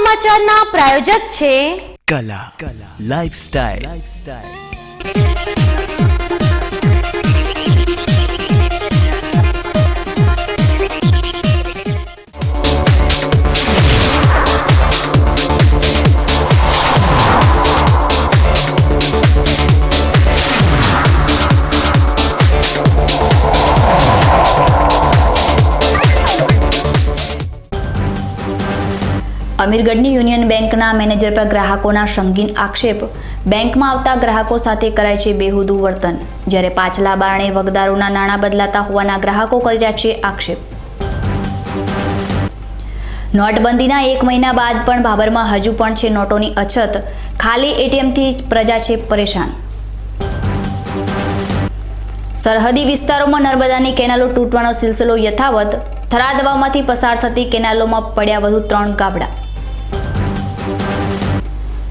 સમાચારના પ્રાયોજક છે કલા લાઇફસ્ટાઇલ। અમીરગઢની યુનિયન બેંકના મેનેજર પર ગ્રાહકોના સંગીન આક્ષેપ। બેંકમાં આવતા ગ્રાહકો સાથે કરાય છે બેહુદું વર્તન, જ્યારે પાછલા બારણે વગદારોના નાણાં બદલાતા હોવાના ગ્રાહકો કરી રહ્યા છે આક્ષેપ। નોટબંધીના 1 મહિના બાદ પણ ભાભરમાં હજુ પણ છે નોટોની અછત, ખાલી એટીએમથી પ્રજા છે પરેશાન। સરહદી વિસ્તારોમાં નર્મદાની કેનાલો તૂટવાનો સિલસિલો યથાવત, થરાદ વાવમાંથી પસાર થતી કેનાલોમાં પડ્યા વધુ 3 ગાબડા।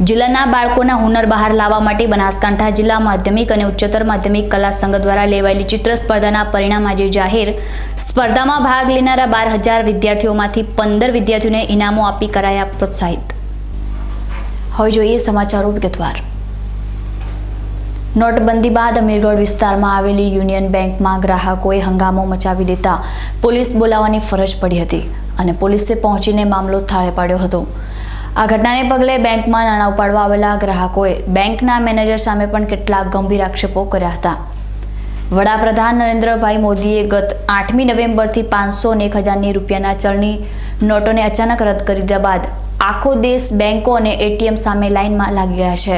જિલ્લાના બાળકોના હુનર બહાર લાવવા માટે બનાસકાંઠા જિલ્લા માધ્યમિક અને ઉચ્ચતર માધ્યમિક કલા સંઘ દ્વારા લેવાયેલી ચિત્ર સ્પર્ધાના પરિણામ આજે જાહેર। સ્પર્ધામાં ભાગ લેનારા 12,000 વિદ્યાર્થીઓમાંથી 15 વિદ્યાર્થીઓને ઇનામો આપી કરાયા પ્રોત્સાહિત। હવે જોઈએ સમાચારો વિગતવાર। નોટબંધી બાદ અમીરગઢ વિસ્તારમાં આવેલી યુનિયન બેંકમાં ગ્રાહકોએ હંગામો મચાવી દેતા પોલીસ બોલાવવાની ફરજ પડી હતી અને પોલીસે પહોંચીને મામલો થાળે પાડ્યો હતો। આ ઘટનાને પગલે બેંકમાં નાણાં ઉપાડવા આવેલા ગ્રાહકોએ બેંકના મેનેજર સામે પણ કેટલાક ગંભીર આક્ષેપો કર્યા હતા। વડાપ્રધાન નરેન્દ્રભાઈ મોદીએ ગત 8મી નવેમ્બરથી 500 અને 1,000 રૂપિયાના ચલણી નોટોને અચાનક રદ કરી દીધા બાદ આખો દેશ બેંકો અને એટીએમ સામે લાઇનમાં લાગી ગયા છે।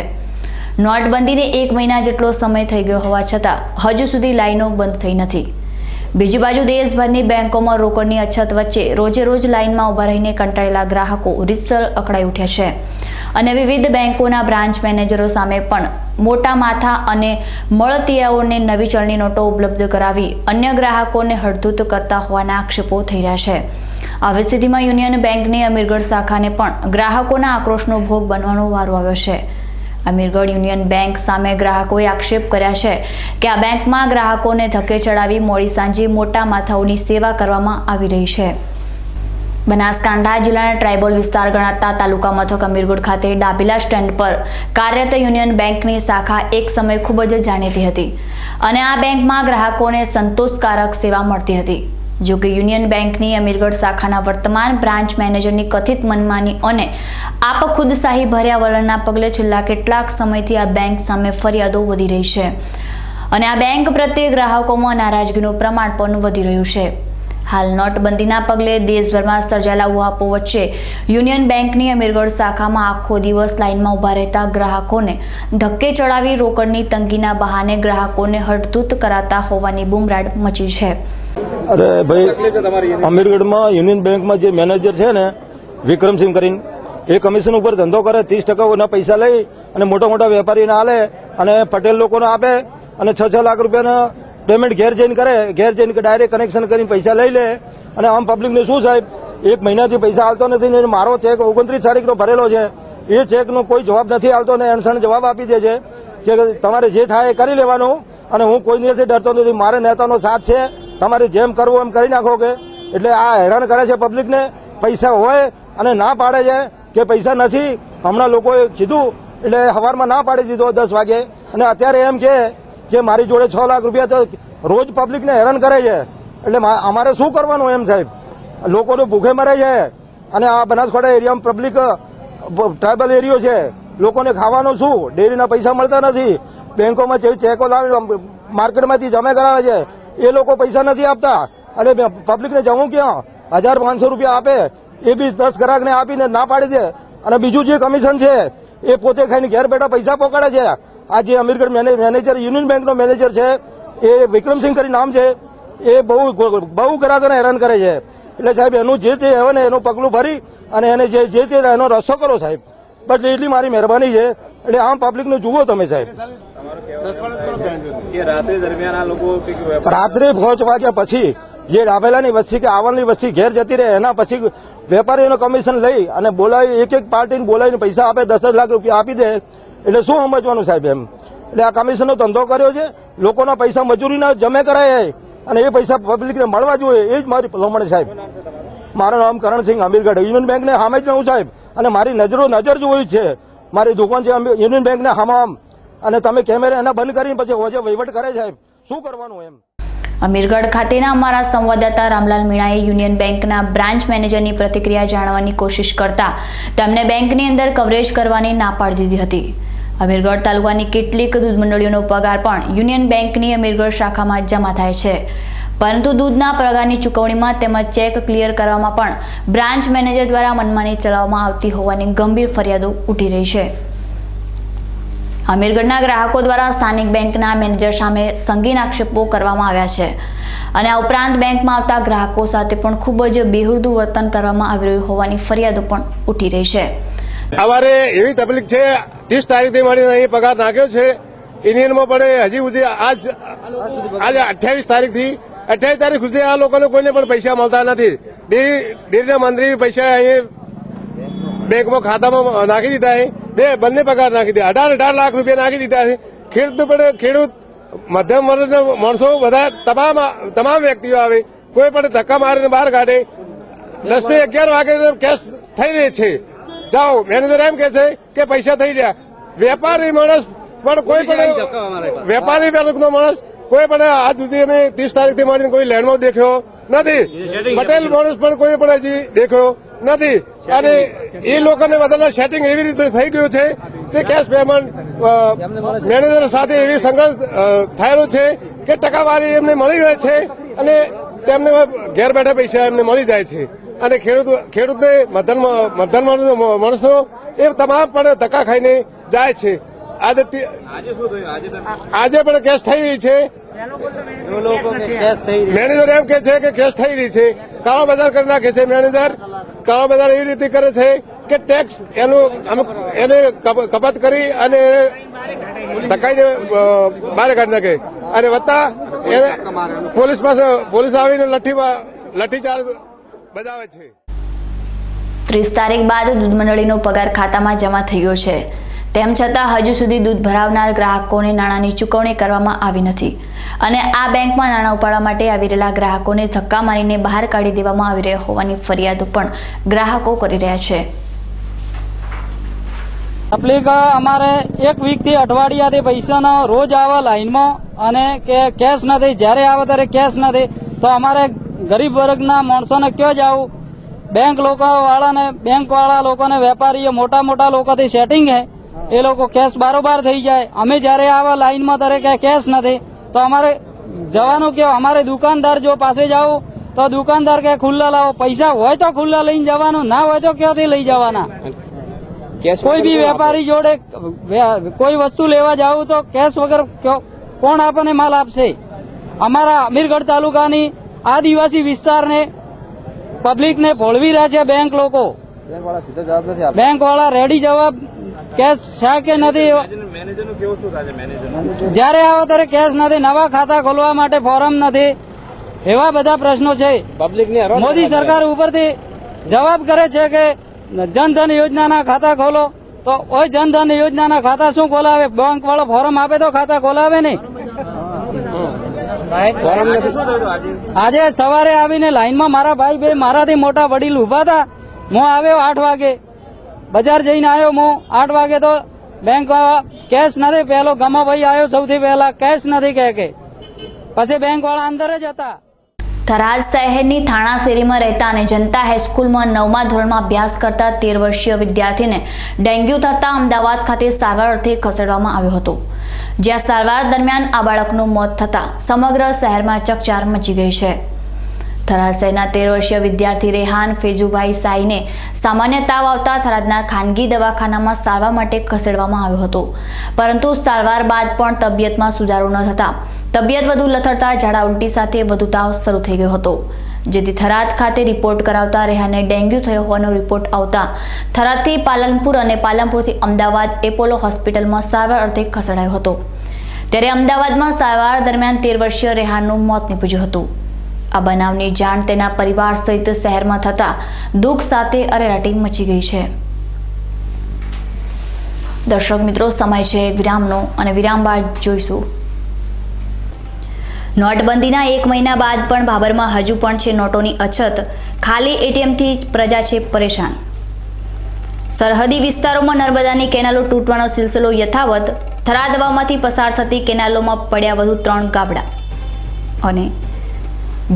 નોટબંધીને 1 મહિના જેટલો સમય થઈ ગયો હોવા છતાં હજુ સુધી લાઇનો બંધ થઈ નથી। બીજી બાજુ દેશભરની બેંકોમાં રોકડની અછત વચ્ચે રોજે રોજ લાઇનમાં ઊભા રહીને કંટાળેલા ગ્રાહકો રીતસર અકળાઈ ઉઠ્યા છે અને વિવિધ બેંકોના બ્રાન્ચ મેનેજરો સામે પણ મોટા માથા અને મળતિયાઓને નવી ચલણી નોટો ઉપલબ્ધ કરાવી અન્ય ગ્રાહકોને હડધૂત કરતા હોવાના આક્ષેપો થઈ રહ્યા છે। આવી સ્થિતિમાં યુનિયન બેંકની અમીરગઢ શાખાને પણ ગ્રાહકોના આક્રોશનો ભોગ બનવાનો વારો આવ્યો છે। અમીરગઢ યુનિયન બેંક સામે ગ્રાહકોએ આક્ષેપ કર્યા છે કે આ બેંકમાં ગ્રાહકોને ધક્કે ચડાવી મોડી સાંજે મોટા માથાઓની સેવા કરવામાં આવી રહી છે। બનાસકાંઠા જિલ્લાના ટ્રાઇબલ વિસ્તાર ગણાતા તાલુકા મથક અમીરગઢ ખાતે ડાભીલા સ્ટેન્ડ પર કાર્યરત યુનિયન બેંકની શાખા એક સમય ખૂબ જ જાણીતી હતી અને આ બેંકમાં ગ્રાહકોને સંતોષકારક સેવા મળતી હતી। જો કે યુનિયન બેંકની અમીરગઢ શાખાના વર્તમાન બ્રાન્ચ મેનેજરની કથિત મનમાની અને આપખુદશાહી ભર્યા વલણના પગલે છેલ્લા કેટલાક સમયથી આ બેંક સામે ફરિયાદો વધી રહી છે અને આ બેંક પ્રત્યે ગ્રાહકોમાં નારાજગીનું પ્રમાણ પણ વધી રહ્યું છે। હાલ નોટબંધીના પગલે દેશભરમાં સર્જાયેલા ઉહાપો વચ્ચે યુનિયન બેંકની અમીરગઢ શાખામાં આખો દિવસ લાઇનમાં ઊભા રહેતા ગ્રાહકોને ધક્કે ચડાવી રોકડની તંગીના બહાને ગ્રાહકોને હડધૂત કરાતા હોવાની બૂમરાડ મચી છે। અરે ભાઈ, અમીરગઢમાં યુનિયન બેંકમાં જે મેનેજર છે ને વિક્રમસિંહ કરીને, એ કમિશન ઉપર ધંધો કરે, 30% પૈસા લઈ અને મોટા મોટા વેપારીને આલે અને પટેલ લોકોને આપે અને 6-6 લાખ રૂપિયાના પેમેન્ટ ઘેર જઈને કરે, ઘેર જઈને ડાયરેક્ટ કનેક્શન કરીને પૈસા લઈ લે અને આમ પબ્લિકને શું સાહેબ 1 મહિનાથી પૈસા આવતો નથી। મારો ચેક 29 તારીખનો ભરેલો છે, એ ચેકનો કોઈ જવાબ નથી આવતો ને એનસણ જવાબ આપી દે છે કે તમારે જે થાય એ કરી લેવાનું અને હું કોઈ દિવસે ડરતો નથી, મારે નેતાનો સાથ છે, તમારે જેમ કરવું એમ કરી નાખો કે। એટલે આ હેરાન કરે છે પબ્લિકને। પૈસા હોય અને ના પાડે છે કે પૈસા નથી। હમણાં લોકોએ કીધું એટલે સવારમાં ના પાડી દીધો 10 વાગે અને અત્યારે એમ કે મારી જોડે 6 લાખ રૂપિયા તો રોજ પબ્લિકને હેરાન કરે છે। એટલે અમારે શું કરવાનું એમ સાહેબ? લોકોને ભૂખે મરે છે અને આ બનાસકાંઠા એરિયામાં પબ્લિક ટ્રાઇબલ એરિયો છે, લોકોને ખાવાનું શું? ડેરીના પૈસા મળતા નથી, બેંકોમાં જે ચેકો લાવી માર્કેટમાંથી જમા કરાવે છે એ લોકો પૈસા નથી આપતા અને પબ્લિકને જવું ક્યાં? 1,500 રૂપિયા આપે એ બી 10 ગ્રાહકને આપીને ના પાડી દે અને બીજું જે કમિશન છે એ પોતે ખાઈને ઘેર બેઠા પૈસા પકડે છે। આ જે અમીરગઢ મેનેજર યુનિયન બેંકનો મેનેજર છે એ વિક્રમસિંહ કરી નામ છે, એ બહુ ગ્રાહકોને હેરાન કરે છે। એટલે સાહેબ એનું જે તે હોય ને એનું પગલું ભરી અને એને જે તે એનો રસ્તો કરો સાહેબ, બસ એટલી મારી મહેરબાની છે। એટલે આમ પબ્લિકને જુઓ તમે સાહેબ। રાત્રે 5 વાગ્યા પછી જે ડાભેલાની વસ્તી કે આવવાની વસ્તી ઘેર જતી રહે એના પછી વેપારીઓનું કમિશન લઈ અને બોલાવી એક પાર્ટીને બોલાવીને પૈસા આપે, 10 લાખ રૂપિયા આપી દે। એટલે શું સમજવાનું સાહેબ એમ? એટલે આ કમિશનનો ધંધો કર્યો છે, લોકોના પૈસા મજૂરીના જમે કરાય અને એ પૈસા પબ્લિકને મળવા જોઈએ, એ જ મારી ભલામણ સાહેબ। મારું નામ કરણસિંહ, અમીરગઢ યુનિયન બેંકને સામે જ રહું સાહેબ અને મારી નજર જોઈ છે. મારી દુકાન છે યુનિયન બેંકના હમામ, અને તમે કેમેરા એના બંધ કરીને પછી હોજે વહીવટ કરે સાહેબ, શું કરવાનું એમ? અમીરગઢ ખાતેના અમારા સંવાદદાતા રામલાલ મીણાએ યુનિયન બેંકના બ્રાન્ચ મેનેજરની પ્રતિક્રિયા જાણવાની કોશિશ કરતા તેમને બેંકની અંદર કવરેજ કરવાની ના પાડી દીધી હતી. અમીરગઢ તાલુકાની કેટલીક દૂધ મંડળીઓનો પગાર પણ યુનિયન બેંકની અમીરગઢ શાખામાં જમા થાય છે, પરંતુ દૂધના પગારની ચૂકવણીમાં તેમજ ચેક ક્લિયર કરવામાં પણ બ્રાન્ચ મેનેજર દ્વારા મનમાની ચલાવવામાં આવતી હોવાની ગંભીર ફરિયાદો ઉઠી રહી છે. અમીરગઢના ગ્રાહકો દ્વારા સ્થાનિક બેંકના મેનેજર સામે સંગીન આક્ષેપો કરવામાં આવ્યા છે, અને આ ઉપરાંત બેંકમાં આવતા ગ્રાહકો સાથે પણ ખૂબ જ બેહુદું વર્તન કરવામાં આવી રહ્યું હોવાની ફરિયાદો પણ ઉઠી રહી છે. અમારે એવી તકલીફ છે, 30 તારીખથી મળીને અહીં પગાર નાખ્યો છે યુનિયનમાં, પણ હજી સુધી આજે 28 તારીખ સુધી આ લોકોને કોઈને પણ પૈસા મળતા નથી. ડેરીના મંત્રી પૈસા અહીં બેંકમાં ખાતામાં નાખી દીધા છે, બંને પગાર નાખી દીધા, 18 લાખ રૂપિયા નાખી દીધા છે. ખેડૂત મધ્યમ વર્ગના માણસો બધા તમામ વ્યક્તિઓ આવે, કોઈ પણ ધક્કા મારીને બહાર કાઢે. 10 થી 11 વાગે કેશ થઈ રહી છે. જાઓ, મેનેજર એમ કે છે કે પૈસા થઈ ગયા. વેપારી માણસ પણ કોઈ પણ વેપારી વર્ગનો માણસ કોઈ પણ આજ સુધી અમે 30 તારીખથી મળીને કોઈ લેન્ડમાં દેખ્યો નથી. પટેલ માણસ પણ કોઈ પણ હજી દેખ્યો નથી. અને એ લોકોને બધાના સેટિંગ એવી રીતે થઈ ગયું છે કે કેશ પેમેન્ટ મેનેજર સાથે એવી સંઘર્ષ થયેલો છે કે ટકાવારી એમને મળી જાય છે, અને તેમને ઘેર બેઠા પૈસા એમને મળી જાય છે. અને ખેડૂતને મધ્યમ માણસો એ તમામ પણ ધક્કા ખાઈને જાય છે. આજે પણ કેશ થઈ રહી છે. મેનેજર એમ કે છે કે કેશ થઈ રહી છે. કાળો બજાર કરી નાખે છે મેનેજર. કાળો બજાર એવી રીતે કરે છે કે ટેક્સ એને કપાત કરી અને ધકાઈને બહાર કાઢી નાખે, અને વત્તા એને પોલીસ આવીને લાઠીચાર્જ બજાવે છે. 30 તારીખ બાદ દૂધ મંડળીનો પગાર ખાતામાં જમા થયો છે, તેમ છતાં હજુ સુધી દૂધ ભરાવનાર ગ્રાહકોને નાણાંની ચૂકવણી કરવામાં આવી નથી, અને આ બેંકમાં નાણાં ઉપાડવા માટે આવી રહેલા ગ્રાહકોને ધક્કા મારીને બહાર કાઢી દેવામાં આવી રહ્યા હોવાની ફરિયાદો પણ ગ્રાહકો કરી રહ્યા છે. તકલીફ અમારે 1 વીકથી અઠવાડિયાથી પૈસાનો રોજ આવે લાઈનમાં, અને કેશ નથી. જ્યારે આવે ત્યારે કેશ નથી, તો અમારે ગરીબ વર્ગના માણસોને ક્યાં જવું? બેંક વાળા લોકોને વેપારીઓ મોટા લોકોથી સેટિંગ હે, એ લોકો કેશ બારોબાર થઈ જાય. અમે જયારે આવા લાઈનમાં ત્યારે કેશ નથી, તો અમારે જવાનું કેવું? અમારે દુકાનદાર જો પાસે જવું તો દુકાનદાર કે ખુલ્લા લાવો. પૈસા હોય તો ખુલ્લા લઈને જવાનું, ના હોય તો ક્યાંથી લઈ જવાના? કોઈ બી વેપારી જોડે કોઈ વસ્તુ લેવા જાવ તો કેશ વગર કોણ આપણને માલ આપશે? અમારા અમીરગઢ તાલુકાની આદિવાસી વિસ્તારને પબ્લિકને ભોળવી રહ્યા છે બેંક લોકો. બેંક વાળા રેડી જવાબ કેશ છે કે નથી? જયારે આવે ત્યારે કેશ નથી, નવા ખાતા ખોલવા માટે ફોરમ નથી, એવા બધા પ્રશ્નો છે. મોદી સરકાર ઉપરથી જવાબ કરે છે કે જનધન યોજનાના ખાતા ખોલો, તો ઓય જનધન યોજનાના ખાતા શું ખોલાવે? બેંક વાળો ફોરમ આપે તો ખાતા ખોલાવે નહીં. આજે સવારે આવીને લાઈનમાં મારા ભાઈ મારાથી મોટા વડીલ ઉભા હતા. હું આવ્યો 8 વાગે, બજાર જઈને આવ્યો હું 8 વાગે, તો બેંક વાળા કેશ નથી. પેલો ગમાભાઈ આવ્યો સૌથી પહેલા, કેશ નથી કે પછી બેંક વાળા અંદર જ હતા. થરાદ શહેરની થાણા શેરીમાં રહેતા અને જનતા હાઈસ્કૂલમાં 9મા ધોરણમાં અભ્યાસ કરતા 13 વર્ષીય વિદ્યાર્થીને ડેન્ગ્યુ થતા અમદાવાદ ખાતે સારવાર અર્થે ખસેડવામાં આવ્યો હતો, જ્યાં સારવાર દરમિયાન આ બાળકનું મોત થતા સમગ્ર શહેરમાં ચકચાર મચી ગઈ છે. થરાદ શહેરના 13 વર્ષીય વિદ્યાર્થી રેહાન ફેજુભાઈ સાઈને સામાન્ય તાવ આવતા થરાદના ખાનગી દવાખાનામાં સારવાર માટે ખસેડવામાં આવ્યો હતો, પરંતુ સારવાર બાદ પણ તબિયતમાં સુધારો ન થતા તબિયત વધુ લથડતા ઝાડા ઉલટી સાથે વધુ તાવ શરૂ થઈ ગયો હતો, જેથી થરાદ ખાતે રિપોર્ટ કરાવતા રેહાને ડેન્ગ્યુ થયો હોવાનો રિપોર્ટ આવતા થરાદથી પાલનપુર અને પાલનપુરથી અમદાવાદ એપોલો હોસ્પિટલમાં સારવાર અર્થે ખસેડાયો હતો. ત્યારે અમદાવાદમાં સારવાર દરમિયાન 13 વર્ષીય રેહાનનું મોત નીપજ્યું હતું. આ બનાવની જાણ તેના પરિવાર સહિત શહેરમાં થતા દુઃખ સાથે અરેરાટી મચી ગઈ છે. દર્શક મિત્રો, સમય છે વિરામનો, અને વિરામ બાદ જોઈશું. નોટબંધીના 1 મહિના બાદ પણ ભાભરમાં હજુ પણ છે નોટોની અછત. ખાલી એટીએમથી પ્રજા છે પરેશાન. સરહદી વિસ્તારોમાં નર્મદાની કેનાલો તૂટવાનો સિલસિલો યથાવત. થરાદ હવામાંથી પસાર થતી કેનાલોમાં પડ્યા વધુ 3 ગાબડા. અને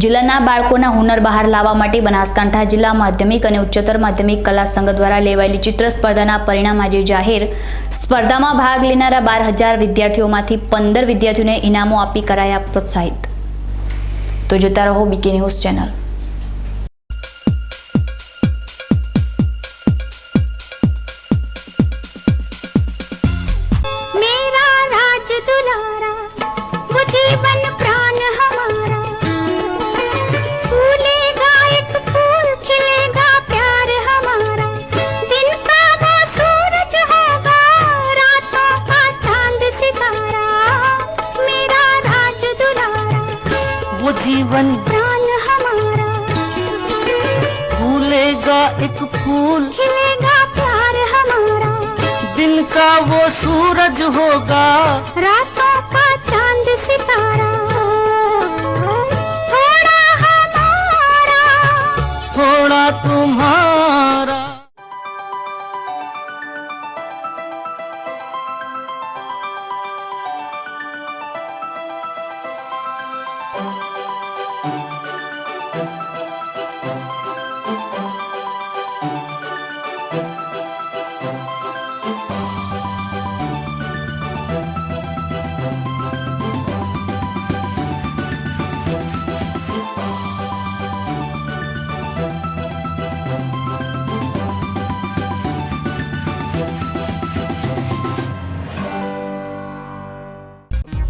જિલ્લાના બાળકોના હુનર બહાર લાવવા માટે બનાસકાંઠા જિલ્લા માધ્યમિક અને ઉચ્ચતર માધ્યમિક કલા સંઘ દ્વારા લેવાયેલી ચિત્ર સ્પર્ધાના પરિણામ આજે જાહેર. સ્પર્ધામાં ભાગ લેનારા 12,000 વિદ્યાર્થીઓમાંથી 15 વિદ્યાર્થીઓને ઇનામો આપી કરાયા પ્રોત્સાહિત. તો જોતા રહો બીકે ન્યૂઝ ચેનલ. मेरा राज दुलारा वो जीवन प्राण हमारा फूलेगा एक फूल खिलेगा प्यार हमारा दिन का वो सूरज होगा रातों का चांद सितारा मेरा राज दुलारा वो जीवन प्राण हमारा फूलेगा एक फूल खिलेगा प्यार हमारा दिन का वो सूरज होगा रातों का चांद सितारा थोड़ा हमारा थोड़ा तुम्हारा.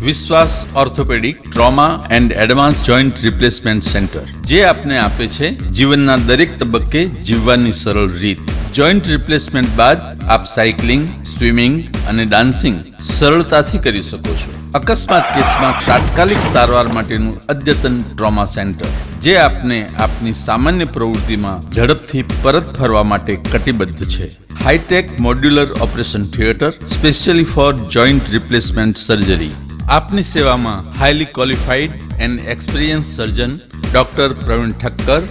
વિશ્વાસ orthopaedic trauma and advance joint replacement centre, જે આપને આપે છે જીવનના દરેક તબક્કે જીવવાની સરળ રીત. જોઈન્ટ રિપ્લેસમેન્ટ બાદ આપ સાયકલિંગ, સ્વિમિંગ અને ડાન્સિંગ સરળતાથી કરી શકો છો. અકસ્માત કેસમાં તાત્કાલિક સારવાર માટેનું અદ્યતન ટ્રોમા સેન્ટર, જે આપને આપની સામાન્ય પ્રવૃત્તિમાં ઝડપથી પરત ફરવા માટે કટિબદ્ધ છે. Hi tech modular operation theatre specially for joint replacement surgery. આપની સેવામાં highly qualified and experience surgeon doctor Pravin Thakkar,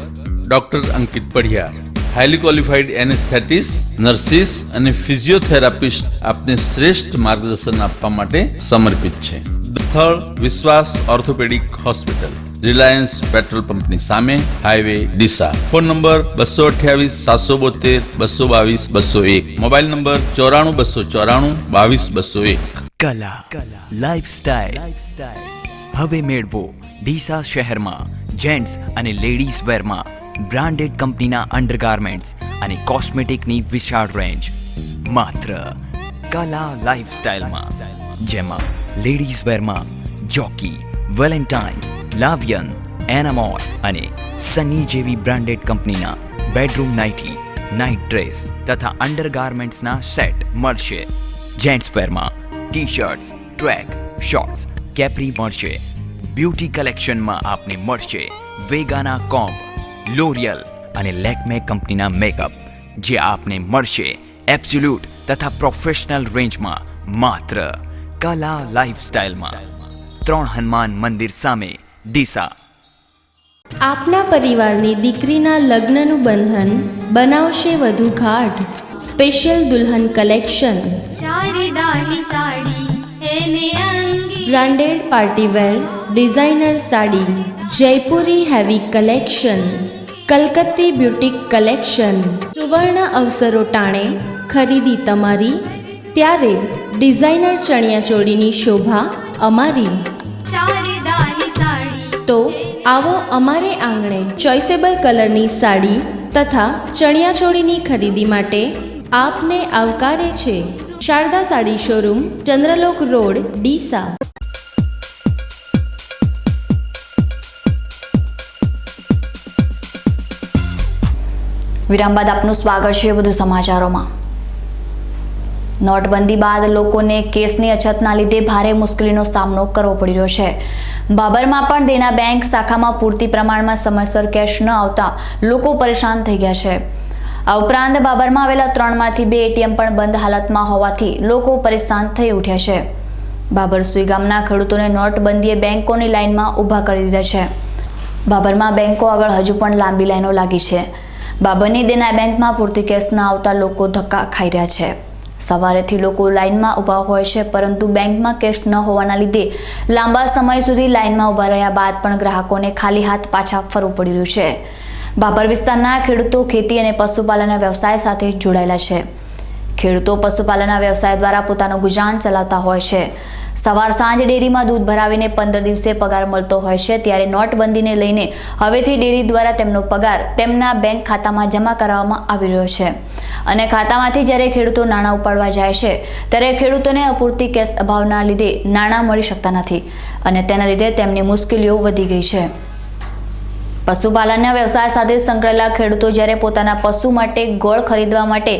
doctor Ankit Padhiyar, highly qualified anaesthetist, nurses અને ફિઝિયોથેરાપિસ્ટ આપને શ્રેષ્ઠ માર્ગદર્શન આપવા માટે સમર્પિત છે. સ્થળ વિશ્વાસ ઓર્થોપેડિક હોસ્પિટલ, રિલાયન્સ પેટ્રોલ પંપની સામે, highway Deesa. Phone number 228 772 222 201. Mobile number 94 294 22 201. કલા લાઇફસ્ટાઇલ હવે મેળવો ડીસા શહેરમાં જેન્ટ્સ અને લેડીઝ વેરમાં બ્રાન્ડેડ કંપનીના અંડરગાર્મેન્ટ્સ અને કોસ્મેટિકની વિશાળ રેન્જ માત્ર કલા લાઇફસ્ટાઇલમાં, જેમાં લેડીઝ વેરમાં જોકી, વેલેન્ટાઇન, લાવિયન, એનામોર અને સની જેવી બ્રાન્ડેડ કંપનીના બેડરૂમ નાઇટી, નાઇટ ડ્રેસ તથા અંડરગાર્મેન્ટ્સના સેટ મળશે. જેન્ટ્સ વેરમાં ટી-શર્ટ્સ, ટ્રેક, શોર્ટ્સ, કેપ્રી મળશે. બ્યુટી કલેક્શનમાં આપને મળશે વેગાના કોમ્બ, લોરિયલ અને લેક્મે કંપનીના મેકઅપ, જે આપને મળશે એબ્સોલ્યુટ તથા પ્રોફેશનલ રેન્જમાં માત્ર કલા લાઇફસ્ટાઇલમાં. 3 હનુમાન મંદિર સામે, ડીસા. આપના પરિવારની દીકરીના લગ્નનું બંધન બનાવશે વધુ ગાઢ. સ્પેશિયલ દુલ્હન કલેક્શન, शारदानी साड़ी एने अंगी બ્રાન્ડેડ પાર્ટીવેર ડિઝાઇનર સાડી, જયપુરી હેવી કલેક્શન, કલકત્તી બ્યુટીક કલેક્શન. સુવર્ણ અવસરો ટાણે ખરીદી તમારી, ત્યારે ડિઝાઇનર ચણિયાચોળીની શોભા અમારી. शारदानी साड़ी તો આવો અમારે આંગણે ચોઇસેબલ કલરની સાડી તથા ચણિયાચોળીની ખરીદી માટે આપને આવકારે છે શારદા સાડી શોરૂમ, ચંદ્રલોક રોડ, ડીસા. વિરામ બાદ આપનું સ્વાગત છે વધુ સમાચારોમાં. નોટબંધી બાદ લોકોને કેસની અછતના લીધે ભારે મુશ્કેલીનો સામનો કરવો પડી રહ્યો છે. બાબરમાં પણ દેના બેંક શાખામાં પૂરતી પ્રમાણમાં સમયસર કેશ ન આવતા લોકો પરેશાન થઈ ગયા છે. આ ઉપરાંત બાબરમાં આવેલા 3માંથી 2 એટીએમ પણ બંધ હાલતમાં હોવાથી લોકો પરેશાન થઈ ઉઠ્યા છે. બાબરસુઈ ગામના ખેડૂતોને નોટબંધીએ બેંકોની લાઇનમાં ઊભા કરી દીધા છે. બાબરમાં બેંકો આગળ હજુ પણ લાંબી લાઈનો લાગી છે. બાબરની દેના બેંકમાં પૂરતી કેસ ન આવતા લોકો ધક્કા ખાઈ રહ્યા છે. સવારેથી લોકો લાઇનમાં ઊભા હોય છે, પરંતુ બેંકમાં કેશ ન હોવાના લીધે લાંબા સમય સુધી લાઇનમાં ઊભા રહ્યા બાદ પણ ગ્રાહકોને ખાલી હાથ પાછા ફરવું પડી રહ્યું છે. બાબર વિસ્તારના ખેડૂતો ખેતી અને પશુપાલનના વ્યવસાય સાથે જોડાયેલા છે. ખેડૂતો પશુપાલનના વ્યવસાય દ્વારા પોતાનું ગુજરાન ચલાવતા હોય છે. સવાર સાંજ ડેરીમાં દૂધ ભરાવીને 15 દિવસે પગાર મળતો હોય છે, ત્યારે નોટબંધીને લઈને હવેથી ડેરી દ્વારા તેમનો પગાર તેમના બેંક ખાતામાં જમા કરવામાં આવી રહ્યો છે. અને ખાતામાંથી જ્યારે ખેડૂતો નાણાં ઉપાડવા જાય છે, ત્યારે ખેડૂતોને અપૂરતી કેશ અભાવના લીધે નાણાં મળી શકતા નથી અને તેના લીધે તેમની મુશ્કેલીઓ વધી ગઈ છે. પશુપાલનના વ્યવસાય સાથે સંકળાયેલા ખેડૂતો જ્યારે પોતાના પશુ માટે ગોળ ખરીદવા માટે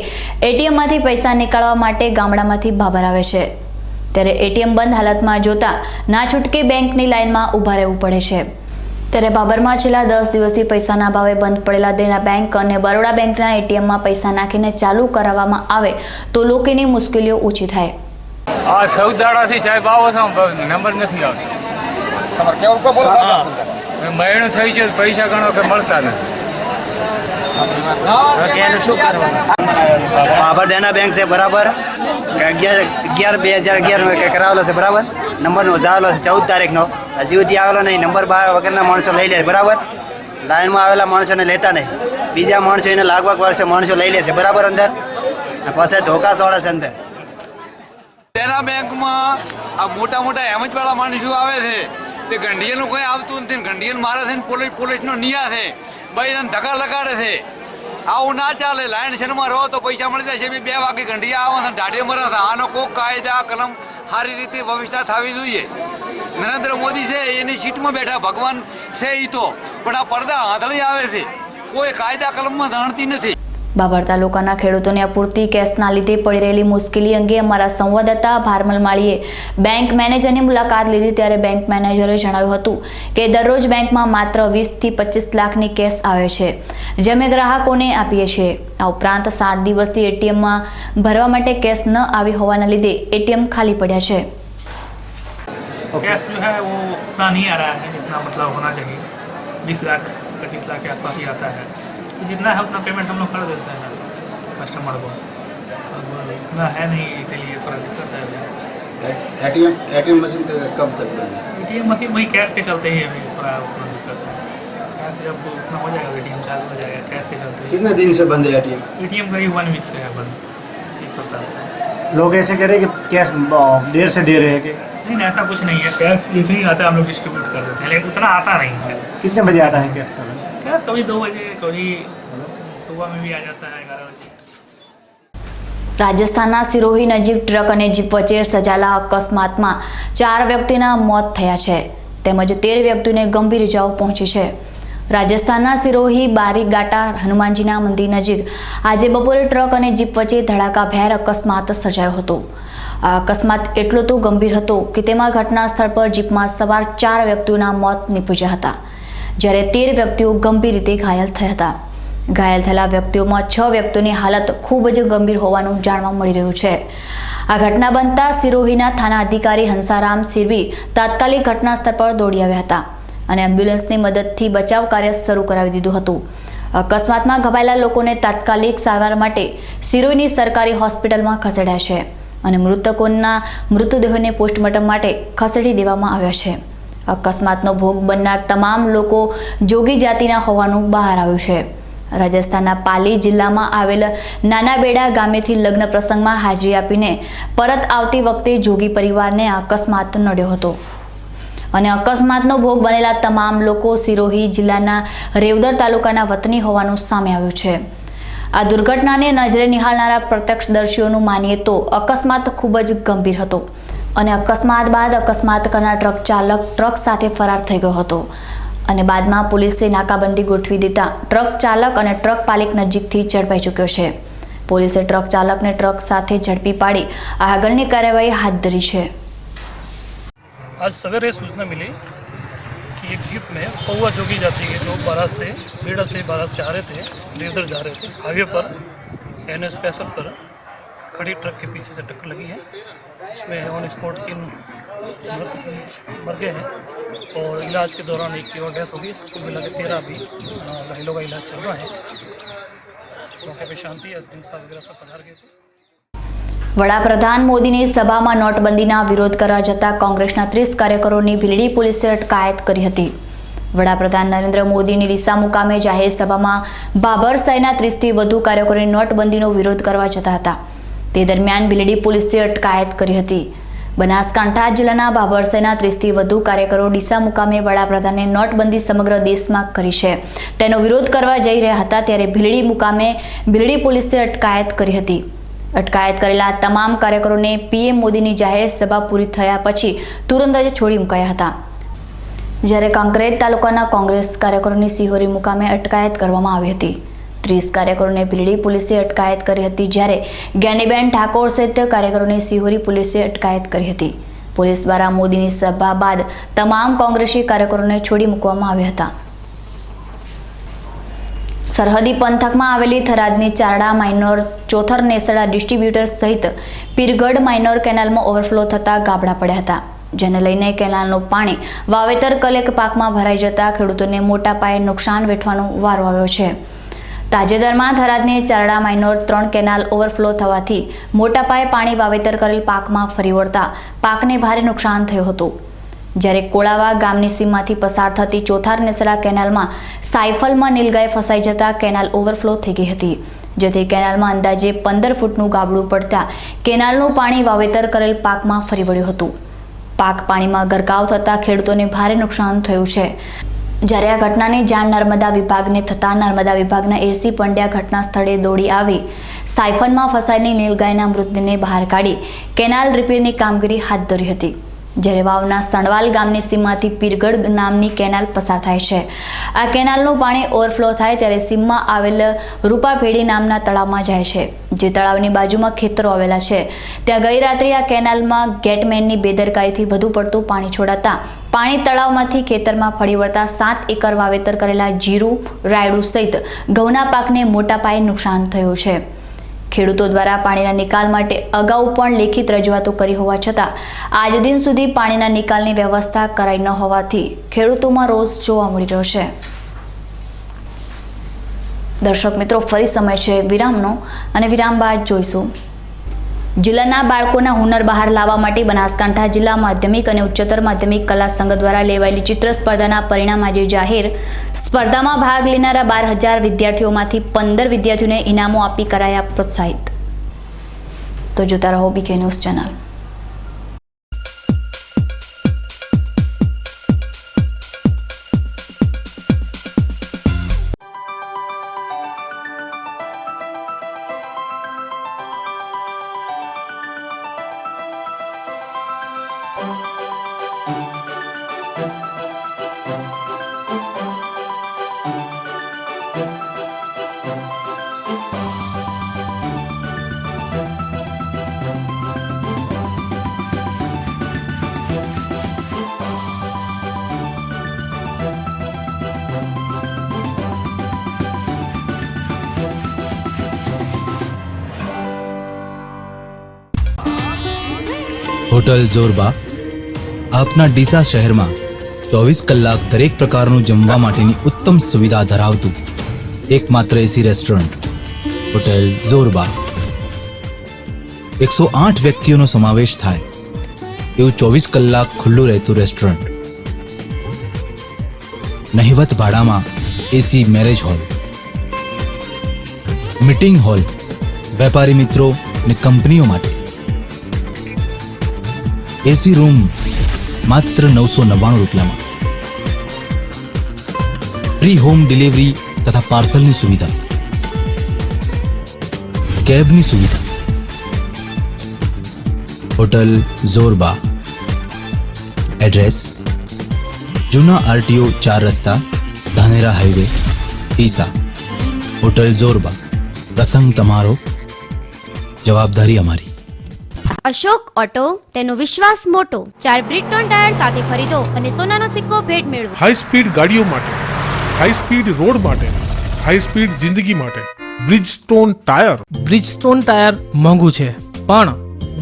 એટીએમમાંથી પૈસા નીકાળવા માટે ગામડામાંથી ભાભર આવે છે, ત્યારે એટીએમ બંધ હાલતમાં જોતા ના છૂટકે બેંકની લાઇનમાં ઊભા રહેવું પડે છે. ત્યારે બાબરમાં છેલ્લા 10 દિવસથી પૈસાના ભાવે બંધ પડેલા દેના બેંક અને બરોડા બેંકના એટીએમમાં પૈસા નાખીને ચાલુ કરાવવામાં આવે તો લોકોની મુશ્કેલીઓ ઓછી થાય. આ 14 દાડાથી સાહેબ આવો છો, નંબર નથી આવતો. તમારે કેવું કો બોલો મહિનો થઈ ગયો, પૈસા ગણો કે મળતા નથી. બાબર દેના બેંક છે બરાબર, 11/2011 में કરાવેલો છે બરાબર. નંબર નોંધાવેલો છે 14 તારીખનો, હજી સુધી આવેલો નહીં. નંબર વગરના માણસો લઈ લે બરાબર. લાઈનમાં આવેલા માણસોને લેતા નહીં, બીજા માણસો એને લાગવા વર્ષે માણસો લઈ લે છે બરાબર અંદર, પછી ધોકા સોડે છે અંદર. દેના બેંકમાં આ મોટા મોટા હેમજવાળા માણસો આવે છે, તે ગંઢિયલનું કોઈ આવતું નથી. ગંઢિયલ મારે છે ને પોલીસનો નિયા છે, ભાઈ એને ધક્કા લગાડે છે. આવું ના ચાલે. લાઈન શેરમાં રહો તો પૈસા મળી જાય છે. 2 વાગે ઘંટિયા આવે છે, ઢાઢે મરે છે. આનો કોક કાયદા કલમ સારી રીતે વ્યવસ્થા થવી જોઈએ. નરેન્દ્ર મોદી છે એની સીટમાં બેઠા, ભગવાન છે એ તો, પણ આ પડદા હાથળી આવે છે, કોઈ કાયદા કલમમાં જાણતી નથી. બાબર તાલુકાના ખેડૂતોને અપૂરતી કેશના લીધે પડી રહેલી મુશ્કેલી અંગે અમારા સંવાદદાતા ભારમલ માળીએ બેંક મેનેજરની મુલાકાત લીધી, ત્યારે બેંક મેનેજરે જણાવ્યું હતું કે દરરોજ બેંકમાં માત્ર 20 થી 25 લાખની કેશ આવે છે, જે અમે ગ્રાહકોને આપીએ છીએ. આ ઉપરાંત 7 દિવસથી એટીએમમાં ભરવા માટે કેશ ન આવી હોવાના લીધે એટીએમ ખાલી પડ્યા છે. कैश जो है वो उतना नहीं आ रहा है जितना मतलब होना चाहिए. 20 लाख 25 लाख के आसपास ही आता है. तो जितना है उतना पेमेंट हम लोग कर देते हैं कस्टमर को. अब इतना है नहीं, इसके लिए थोड़ा दिक्कत है. एटीएम मशीन कब तक बनेगी? एटीएम मशीन वही कैश के चलते ही अभी थोड़ा उतना दिक्कत है. कैश जब उतना हो जाएगा एटीएम चालू हो जाएगा. कैश के चलते कितने दिन से बंद है एटीएम? एटीएम करीब 1 वीक से है बंद, 1 सप्ताह से. लोग ऐसे कह रहे हैं कि कैश देर से दे रहे हैं कि नहीं, ऐसा कुछ नहीं है. कैश जैसे ही आता है हम लोग डिस्ट्रीब्यूट कर देते हैं, लेकिन उतना आता नहीं है. कितने बजे आता है कैश? कैश कभी 2 बजे, कभी सुबह में भी आ जाता है 11 बजे. રાજસ્થાનના સિરોહી નજીક ટ્રક અને જીપ વચ્ચે સર્જાયેલા અકસ્માતમાં 4 વ્યક્તિના મોત થયા છે, તેમજ 13 વ્યક્તિઓને ગંભીર ઇજાઓ પહોંચી છે. રાજસ્થાનના સિરોહી બારીગાટા હનુમાનજીના મંદિર નજીક આજે બપોરે ટ્રક અને જીપ વચ્ચે ધડાકાભેર અકસ્માત સર્જાયો હતો. આ અકસ્માત એટલો તો ગંભીર હતો કે તેમાં ઘટના સ્થળ પર જીપમાં સવાર 4 વ્યક્તિઓના મોત નીપજ્યા હતા, જ્યારે 13 વ્યક્તિઓ ગંભીર રીતે ઘાયલ થયા હતા. ઘાયલ થયેલા વ્યક્તિઓમાં 6 વ્યક્તિઓની હાલત ખૂબ જ ગંભીર હોવાનું જાણવા મળી રહ્યું છે. આ ઘટના બનતા સિરોહીના થાના અધિકારી હંસારામ સિરવી તાત્કાલિક ઘટના સ્થળ પર દોડી આવ્યા હતા અને એમ્બ્યુલન્સની મદદથી બચાવ કાર્ય શરૂ કરાવી દીધું હતું. અકસ્માતમાં ઘવાયેલા લોકોને તાત્કાલિક સારવાર માટે સિરોહીની સરકારી હોસ્પિટલમાં ખસેડાયા છે અને મૃતકોના મૃતદેહોને પોસ્ટમોર્ટમ માટે ખસેડી દેવામાં આવ્યા છે. અકસ્માતનો ભોગ બનનાર તમામ લોકો જોગી જાતિના હોવાનું બહાર આવ્યું છે. રાજસ્થાનના પાલી જિલ્લામાં આવેલ નાના બેડા ગામેથી લગ્ન પ્રસંગમાં હાજરી આપીને પરત આવતી વખતે જોગી પરિવારને અકસ્માત નડ્યો હતો અને અકસ્માતનો ભોગ બનેલા તમામ લોકો સિરોહી જિલ્લાના રેવદર તાલુકાના વતની હોવાનું સામે આવ્યું છે. આ દુર્ઘટનાને નજરે નિહાળનારા પ્રત્યક્ષદર્શીઓનું માનીએ તો અકસ્માત ખૂબ જ ગંભીર હતો અને અકસ્માત બાદ અકસ્માત કરનાર ટ્રક ચાલક ટ્રક સાથે ફરાર થઈ ગયો હતો અને બાદમાં પોલીસે નાકાબંધી ગોઠવી દેતા ટ્રક ચાલક અને ટ્રક પાલિક નજીકથી ઝડપાઈ ચૂક્યો છે. પોલીસે ટ્રક ચાલકને ટ્રક સાથે ઝડપી પાડી આગળની કાર્યવાહી હાથ ધરી છે. आज सवेरे सूचना मिली कि एक जीप में पौवा जोगी जाती है लोग बारात से बेड़ा से बारात से आ रहे थे, रेवदर जा रहे थे. हाईवे पर NS 65 पर खड़ी ट्रक के पीछे से टक्कर लगी है, इसमें ऑन स्पॉट 3 मृत मर गए हैं और इलाज के दौरान एक की और डेथ हो गई. कुल मिला के 13 अभी घायलों का इलाज चल रहा है. मौके पे शांति एसडीएम साहब वगैरह सब पधार गए थे। વડાપ્રધાન મોદીની સભામાં નોટબંધીના વિરોધ કરવા જતા કોંગ્રેસના 30 કાર્યકરોની ભીલડી પોલીસે અટકાયત કરી હતી. વડાપ્રધાન નરેન્દ્ર મોદીની ડીસા મુકામે જાહેર સભામાં બાબર સાયના 30થી વધુ કાર્યકરોએ નોટબંધીનો વિરોધ કરવા જતા હતા. તે દરમિયાન ભીલડી પોલીસે અટકાયત કરી હતી. બનાસકાંઠા જિલ્લાના બાબરસેના 30થી વધુ કાર્યકરો ડીસા મુકામે વડાપ્રધાને નોટબંધી સમગ્ર દેશમાં કરી છે તેનો વિરોધ કરવા જઈ રહ્યા હતા ત્યારે ભીલડી મુકામે ભીલડી પોલીસે અટકાયત કરી હતી. અટકાયત કરેલા તમામ કાર્યકરોને પીએમ મોદીની જાહેર સભા પૂરી થયા પછી તુરંત જ છોડી મુકાયા હતા. જ્યારે કાંકરેજ તાલુકાના કોંગ્રેસ કાર્યકરોની સિહોરી મુકામે અટકાયત કરવામાં આવી હતી. 30 કાર્યકરોને ભીલડી પોલીસે અટકાયત કરી હતી જ્યારે જ્ઞાનીબેન ઠાકોર સહિત કાર્યકરોની સિહોરી પોલીસે અટકાયત કરી હતી. પોલીસ દ્વારા મોદીની સભા બાદ તમામ કોંગ્રેસી કાર્યકરોને છોડી મૂકવામાં આવ્યા હતા. સરહદી પંથકમાં આવેલી થરાદની ચારડા માઇનોર ચોથર નેસડા ડિસ્ટ્રીબ્યુટર સહિત પીરગઢ માઇનોર કેનાલમાં ઓવરફ્લો થતા ગાબડા પડ્યા હતા. જેને લઈને કેનાલનું પાણી વાવેતર કલેક પાકમાં ભરાઈ જતા ખેડૂતોને મોટા પાયે નુકસાન વેઠવાનો વારો આવ્યો છે. તાજેતરમાં થરાદની ચારડા માઇનોર 3 કેનાલ ઓવરફ્લો થવાથી મોટા પાયે પાણી વાવેતર કરેલ પાકમાં ફરી વળતા પાકને ભારે નુકસાન થયું હતું. જ્યારે કોળાવા ગામની સીમમાંથી પસાર થતી ચોથાર નેસડા કેનાલમાં સાયફલમાં નીલગાય ફસાઈ જતા કેનાલ ઓવરફ્લો થઈ ગઈ હતી. જેથી કેનાલમાં અંદાજે 15 ફૂટનું ગાબડું પડતા કેનાલનું પાણી વાવેતર કરેલ પાકમાં ફરી વળ્યું હતું. પાક પાણીમાં ગરકાવ થતા ખેડૂતોને ભારે નુકસાન થયું છે. જ્યારે આ ઘટનાની જાણ નર્મદા વિભાગને થતાં નર્મદા વિભાગના એસી પંડ્યા ઘટના સ્થળે દોડી આવી સાયફનમાં ફસાયેલી નીલગાયના મૃતદેહને બહાર કાઢી કેનાલ રિપેરની કામગીરી હાથ ધરી હતી. જ્યારે વાવના સણવાલ ગામની સીમમાંથી પીરગઢ નામની કેનાલ પસાર થાય છે. આ કેનાલનું પાણી ઓવરફ્લો થાય ત્યારે સીમમાં આવેલ રૂપાભેડી નામના તળાવમાં જાય છે. જે તળાવની બાજુમાં ખેતરો આવેલા છે ત્યાં ગઈ રાત્રે આ કેનાલમાં ગેટમેનની બેદરકારીથી વધુ પડતું પાણી છોડાતા પાણી તળાવમાંથી ખેતરમાં ફરી વળતા 7 એકર વાવેતર કરેલા જીરું, રાયડું સહિત ઘઉંના પાકને મોટા પાયે નુકસાન થયું છે. ખેડૂતો દ્વારા પાણીના નિકાલ માટે અગાઉ પણ લેખિત રજૂઆતો કરી હોવા છતાં આજ દિન સુધી પાણીના નિકાલની વ્યવસ્થા કરાઈ ન હોવાથી ખેડૂતોમાં રોષ જોવા મળી રહ્યો છે. દર્શક મિત્રો, ફરી સમય છે વિરામનો અને વિરામ બાદ જોઈશું. જિલ્લાના બાળકોના હુનર બહાર લાવવા માટે બનાસકાંઠા જિલ્લા માધ્યમિક અને ઉચ્ચતર માધ્યમિક કલા સંઘ દ્વારા લેવાયેલી ચિત્ર સ્પર્ધાના પરિણામ આજે જાહેર. સ્પર્ધામાં ભાગ લેનારા 12,000 વિદ્યાર્થીઓમાંથી 15 વિદ્યાર્થીઓને ઇનામો આપી કરાયા પ્રોત્સાહિત. તો જોતા રહો બીકે ન્યૂઝ ચેનલ. હોટલ જોરબા આપના ડીસા શહેરમાં 24 કલાક દરેક પ્રકારનું જમવા માટેની ઉત્તમ સુવિધા ધરાવતું એકમાત્ર એસી રેસ્ટોરન્ટ હોટલ જોરબા. 108 વ્યક્તિઓનો સમાવેશ થાય એવું 24 કલાક ખુલ્લું રહેતું રેસ્ટોરન્ટ. નહિવત ભાડામાં એસી મેરેજ હોલ, મીટિંગ હોલ, વેપારી મિત્રો અને કંપનીઓ માટે એસી રૂમ માત્ર 999 રૂપિયામાં. ફ્રી હોમ ડિલિવરી તથા પાર્સલની સુવિધા, કેબની સુવિધા. હોટલ જોરબા. એડ્રેસ જૂના આરટીઓ 4 રસ્તા, ધાનેરા હાઈવે, ડીસા. હોટલ જોરબા. પ્રસંગ તમારો, જવાબદારી અમારી. અશોક ઓટો, તેનો વિશ્વાસ મોટો. 4 બ્રિટોન ટાયર સાથે ખરીદો અને સોનાનો સિક્કો ભેટ મેળવો. હાઈ સ્પીડ ગાડીઓ માટે, હાઈ સ્પીડ રોડ માટે, હાઈ સ્પીડ જિંદગી માટે બ્રિજસ્ટોન ટાયર. બ્રિજસ્ટોન ટાયર મોંઘું છે પણ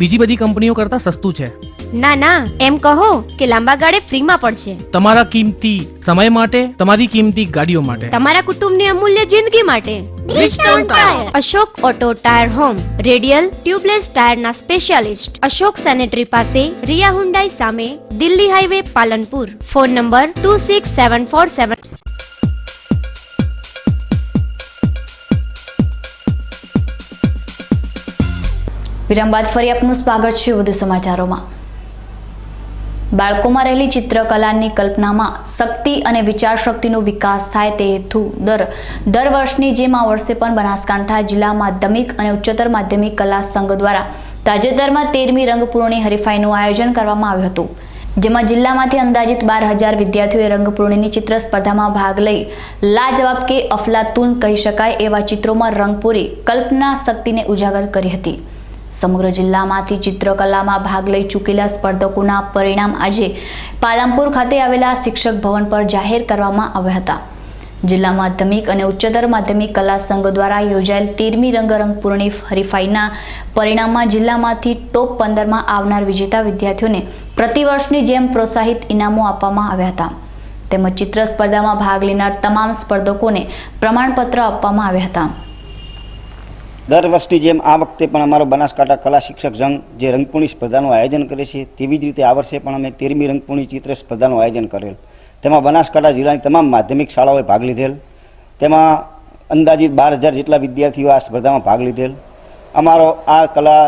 બીજી બધી કંપનીઓ કરતાં સસ્તું છે. ના ના, એમ કહો કે લાંબા ગાળે ફ્રીમાં પડશે. તમારા કિંમતી સમય માટે, તમારી કિંમતી ગાડીઓ માટે, તમારા કુટુંબની અમૂલ્ય જિંદગી માટે. Bridgestone tyre, Ashok auto tyre home, radial tubeless ટાયરના સ્પેશિયાલિસ્ટ, અશોક સેનેટરી પાસે, રિયા હુન્ડાઈ સામે, Delhi highway, Palanpur. Phone number 26747. વિરામ બાદ ફરી આપનું સ્વાગત છે વધુ સમાચારોમાં. બાળકોમાં રહેલી ચિત્રકલાની કલ્પનામાં શક્તિ અને વિચાર શક્તિનો વિકાસ થાય તે હેતુ દર વર્ષની જેમ આ વર્ષે પણ બનાસકાંઠા જિલ્લા માધ્યમિક અને ઉચ્ચતર માધ્યમિક કલા સંઘ દ્વારા તાજેતરમાં 13મી રંગપૂર્ણિ હરીફાઈનું આયોજન કરવામાં આવ્યું હતું, જેમાં જિલ્લામાંથી અંદાજિત 12,000 વિદ્યાર્થીઓએ રંગપૂર્ણિની ચિત્ર સ્પર્ધામાં ભાગ લઈ લાજવાબ કે અફલાતુન કહી શકાય એવા ચિત્રોમાં રંગ પૂરી કલ્પના શક્તિને ઉજાગર કરી હતી. સમગ્ર જિલ્લામાંથી ચિત્રકલામાં ભાગ લઈ ચૂકેલા સ્પર્ધકોના પરિણામ આજે પાલનપુર ખાતે આવેલા શિક્ષક ભવન પર જાહેર કરવામાં આવ્યા હતા. જિલ્લા માધ્યમિક અને ઉચ્ચતર માધ્યમિક કલા સંઘ દ્વારા યોજાયેલ 13મી રંગપૂર્ણિ હરીફાઈના પરિણામમાં જિલ્લામાંથી ટોપ 15માં આવનાર વિજેતા વિદ્યાર્થીઓને પ્રતિવર્ષની જેમ પ્રોત્સાહિત ઇનામો આપવામાં આવ્યા હતા, તેમજ ચિત્ર સ્પર્ધામાં ભાગ લેનાર તમામ સ્પર્ધકોને પ્રમાણપત્ર આપવામાં આવ્યા હતા. દર વર્ષની જેમ આ વખતે પણ અમારો બનાસકાંઠા કલા શિક્ષક સંઘ જે રંગપૂર્ણિ સ્પર્ધાનું આયોજન કરે છે, તેવી જ રીતે આ વર્ષે પણ અમે 13મી રંગપૂર્ણિ ચિત્ર સ્પર્ધાનું આયોજન કરેલ. તેમાં બનાસકાંઠા જિલ્લાની તમામ માધ્યમિક શાળાઓએ ભાગ લીધેલ. તેમાં અંદાજિત 12,000 જેટલા વિદ્યાર્થીઓ આ સ્પર્ધામાં ભાગ લીધેલ. અમારો આ કલા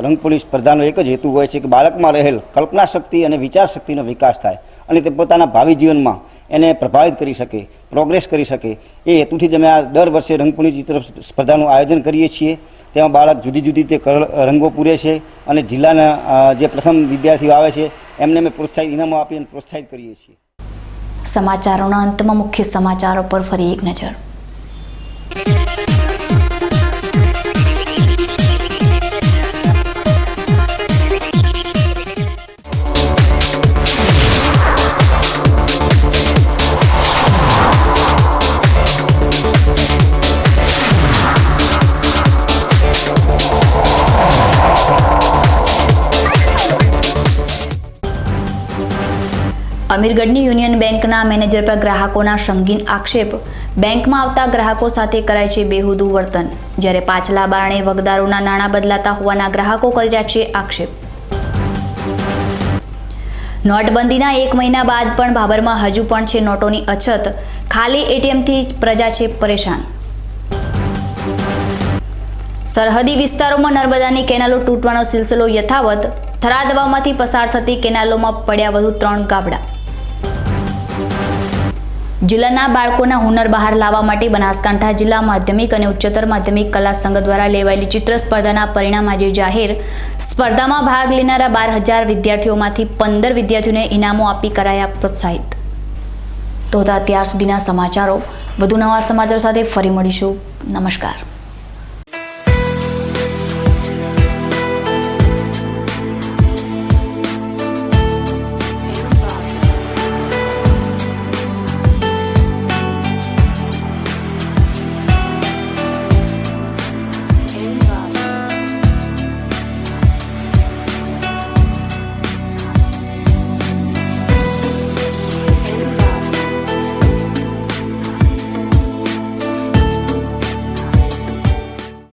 રંગપૂર્ણિ સ્પર્ધાનો એક જ હેતુ હોય છે કે બાળકમાં રહેલ કલ્પના શક્તિ અને વિચાર શક્તિનો વિકાસ થાય અને તે પોતાના ભાવિ જીવનમાં એને પ્રભાવિત કરી શકે, પ્રોગ્રેસ કરી શકે, એ હેતુથી જ અમે આ દર વર્ષે રંગપૂર્ણિ ચિત્ર સ્પર્ધાનું આયોજન કરીએ છીએ. તેમાં બાળક જુદી જુદી રીતે રંગો પૂરે છે અને જિલ્લાના જે પ્રથમ વિદ્યાર્થીઓ આવે છે એમને અમે પ્રોત્સાહિત ઇનામો આપી અને પ્રોત્સાહિત કરીએ છીએ. સમાચારોના અંતમાં મુખ્ય સમાચારો પર ફરી એક નજર. અમીરગઢની યુનિયન બેંકના મેનેજર પર ગ્રાહકોના સંગીન આક્ષેપ. બેંકમાં આવતા ગ્રાહકો સાથે કરાય છે બેહુદું વર્તન, જ્યારે પાછલા બારણે વગદારોના નાણાં બદલાતા હોવાના ગ્રાહકો કરી રહ્યા છે આક્ષેપ. નોટબંધીના 1 મહિના બાદ પણ ભાભરમાં હજુ પણ છે નોટોની અછત, ખાલી એટીએમથી પ્રજા છે પરેશાન. સરહદી વિસ્તારોમાં નર્મદાની કેનાલો તૂટવાનો સિલસિલો યથાવત, થરાદ વાવમાંથી પસાર થતી કેનાલોમાં પડ્યા વધુ 3 ગાબડા. જિલ્લાના બાળકોના હુનર બહાર લાવવા માટે બનાસકાંઠા જિલ્લા માધ્યમિક અને ઉચ્ચતર માધ્યમિક કલા સંઘ દ્વારા લેવાયેલી ચિત્ર સ્પર્ધાના પરિણામ આજે જાહેર. સ્પર્ધામાં ભાગ લેનારા 12,000 વિદ્યાર્થીઓમાંથી 15 વિદ્યાર્થીઓને ઇનામો આપી કરાયા પ્રોત્સાહિત. તો હતા ત્યાર સુધીના સમાચારો. વધુ નવા સમાચારો સાથે ફરી મળીશું. નમસ્કાર.